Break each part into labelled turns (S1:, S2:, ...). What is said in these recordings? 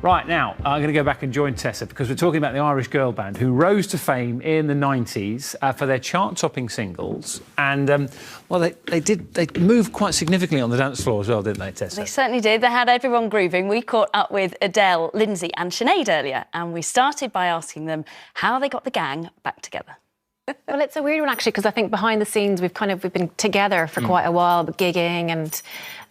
S1: Right, now, I'm going to go back and join Tessa because we're talking about the Irish girl band who rose to fame in the 90s for their chart-topping singles. And, well, they moved quite significantly on the dance floor as well, didn't they, Tessa?
S2: They certainly did. They had everyone grooving. We caught up with Adele, Lindsay and Sinead earlier, and we started by asking them how they got the gang back together.
S3: Well, it's a weird one, actually, because I think behind the scenes we've been together for quite a while, gigging, and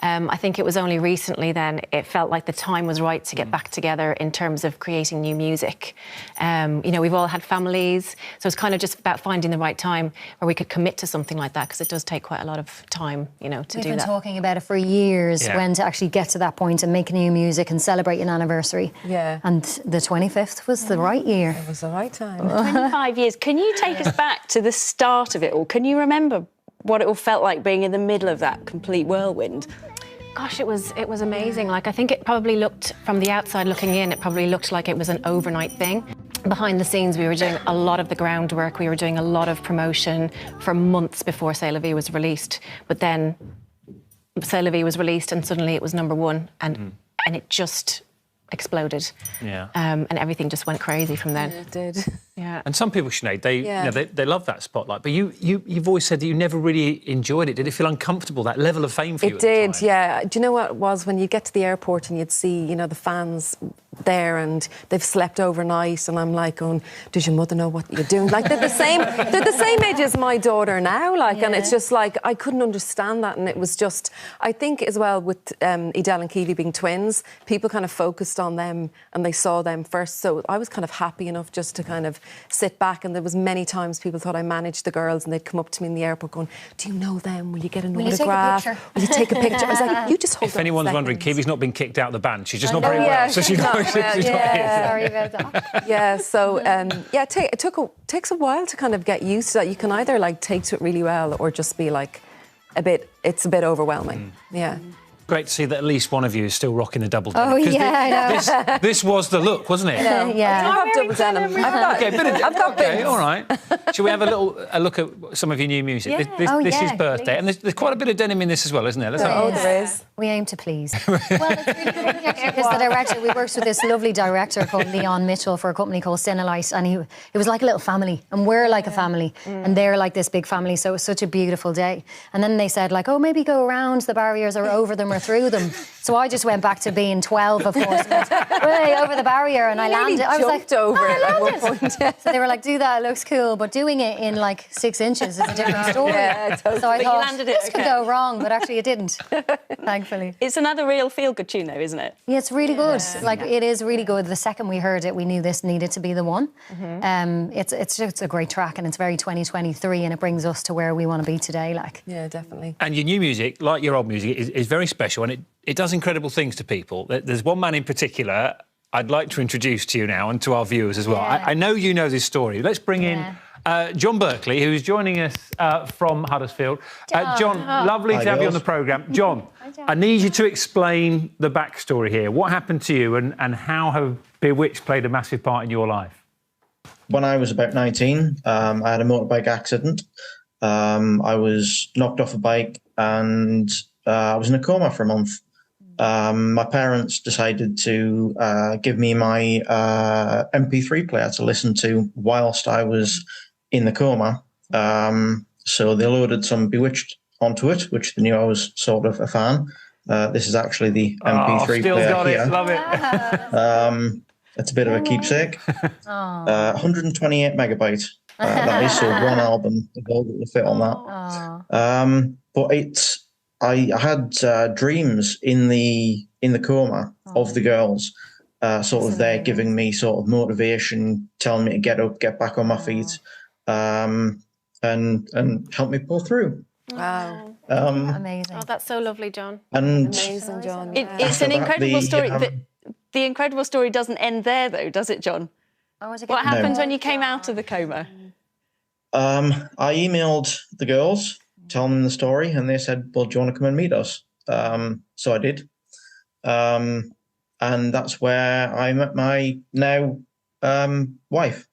S3: I think it was only recently then it felt like the time was right to get back together in terms of creating new music. You know, we've all had families, so it's kind of just about finding the right time where we could commit to something like that, because it does take quite a lot of time, you know, to do that.
S4: We've been talking about it for years, when to actually get to that point and make new music and celebrate an anniversary.
S5: Yeah.
S4: And the 25th was the right year.
S5: It was the right time.
S2: 25 years. Can you take us back to the start of it all? Can you remember what it all felt like being in the middle of that complete whirlwind?
S3: Gosh, it was amazing. Like, I think it probably looked, from the outside looking in, it probably looked like it was an overnight thing. Behind the scenes, we were doing a lot of the groundwork. We were doing a lot of promotion for months before C'est La Vie was released. But then C'est La Vie was released and suddenly it was #1 and it just exploded.
S1: Yeah.
S3: And everything just went crazy from then.
S5: Yeah, it did.
S3: Yeah.
S1: And some people, Sinead, they love that spotlight. But you've always said that you never really enjoyed it. Did it feel uncomfortable, that level of fame for you?
S5: It did, yeah. Do you know what it was? When you get to the airport and you'd see, you know, the fans there and they've slept overnight, and I'm like going, does your mother know what you're doing? Like, they're the same age as my daughter now, like, and it's just like, I couldn't understand that. And it was just, I think as well with Edel and Keely being twins, people kind of focused on them and they saw them first. So I was kind of happy enough just to kind of sit back, and there was many times people thought I managed the girls and they'd come up to me in the airport going, do you know them? Will you get an autograph? Will you take a picture? I was like, you just hold
S1: If anyone's wondering, Keely's not been kicked out of the band. She's just not very well. So she's not
S4: Sorry about that.
S5: Yeah, so it takes a while to kind of get used to that. You can either like take to it really well or just be like it's a bit overwhelming. Yeah.
S1: Great to see that at least one of you is still rocking the double denim.
S4: Oh, yeah, I know.
S1: This was the look, wasn't it?
S4: Yeah.
S5: I have double denim. I've got bits.
S1: All right. Shall we have a look at some of your new music?
S2: Yeah.
S1: This is Birthday, and there's quite a bit of denim in this as well, isn't there? Let's have a look.
S5: There is.
S4: We aim to please. Well, it's really good actually, because the director, we worked with this lovely director called Leon Mitchell for a company called Cinelight, and it was like a little family, and we're like a family, and they're like this big family, so it was such a beautiful day. And then they said, like, oh, maybe go around the barriers or over them or through them. So I just went back to being 12, of course, and went way over the barrier, and I landed. I was like,
S5: over it at one point.
S4: So they were like, do that, it looks cool, but doing it in like 6 inches is a different story.
S5: Yeah, totally.
S4: So I
S2: But you
S4: thought,
S2: landed it
S4: this could
S2: okay.
S4: go wrong, but actually it didn't, thankfully.
S2: It's another real feel-good tune, though, isn't it?
S4: Yeah, it's really good. Like, it is really good. The second we heard it, we knew this needed to be the one. It's just a great track, and it's very 2023, and it brings us to where we want to be today. Like,
S5: Yeah, definitely.
S1: And your new music, like your old music, is very special, and it does incredible things to people. There's one man in particular I'd like to introduce to you now and to our viewers as well.
S4: Yeah.
S1: I know you know this story. Let's bring in John Berkeley, who's joining us from Huddersfield. John, lovely to have you on the programme. John, I need you to explain the backstory here. What happened to you and how have Bewitched played a massive part in your life?
S6: When I was about 19, I had a motorbike accident. I was knocked off a bike and I was in a coma for a month. My parents decided to give me my MP3 player to listen to whilst I was in the coma. So they loaded some Bewitched onto it, which they knew I was sort of a fan. This is actually the MP3
S1: still
S6: player
S1: got
S6: here.
S1: it, love it.
S6: It's a bit of a keepsake. 128 megabyte. That is, so one album, the gold that will fit on that. But I had dreams in the coma of the girls, sort of there giving me sort of motivation, telling me to get up, get back on my feet, and help me pull through.
S5: Wow.
S4: amazing.
S3: Oh, that's so lovely, John.
S6: And
S5: Amazing, John.
S2: It's an incredible story. The incredible story doesn't end there, though, does it, John? What happened when you came out of the coma?
S6: I emailed the girls, telling them the story, and they said, well, do you want to come and meet us? So I did. And that's where I met my now wife.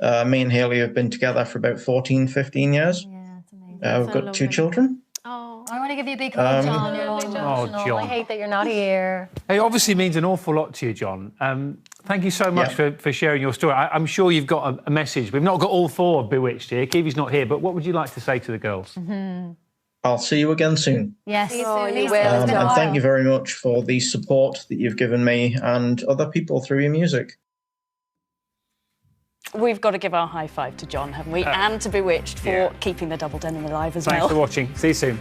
S6: Me and Hayley have been together for about 14, 15 years.
S4: Yeah, it's amazing.
S6: We've got 2 children.
S3: Oh,
S4: I want want to give you a big hug, John. You're all emotional.
S1: John.
S4: I hate that you're not here.
S1: It obviously means an awful lot to you, John. Thank you so much for sharing your story. I'm sure you've got a message. We've not got all 4 of Bewitched here. Kiwi's not here, but what would you like to say to the girls?
S6: I'll see you again soon.
S4: Yes.
S5: Oh, you will.
S6: And thank you very much for the support that you've given me and other people through your music.
S2: We've got to give our high five to John, haven't we? And to Bewitched for keeping the double denim alive as well.
S1: Thanks for watching. See you soon.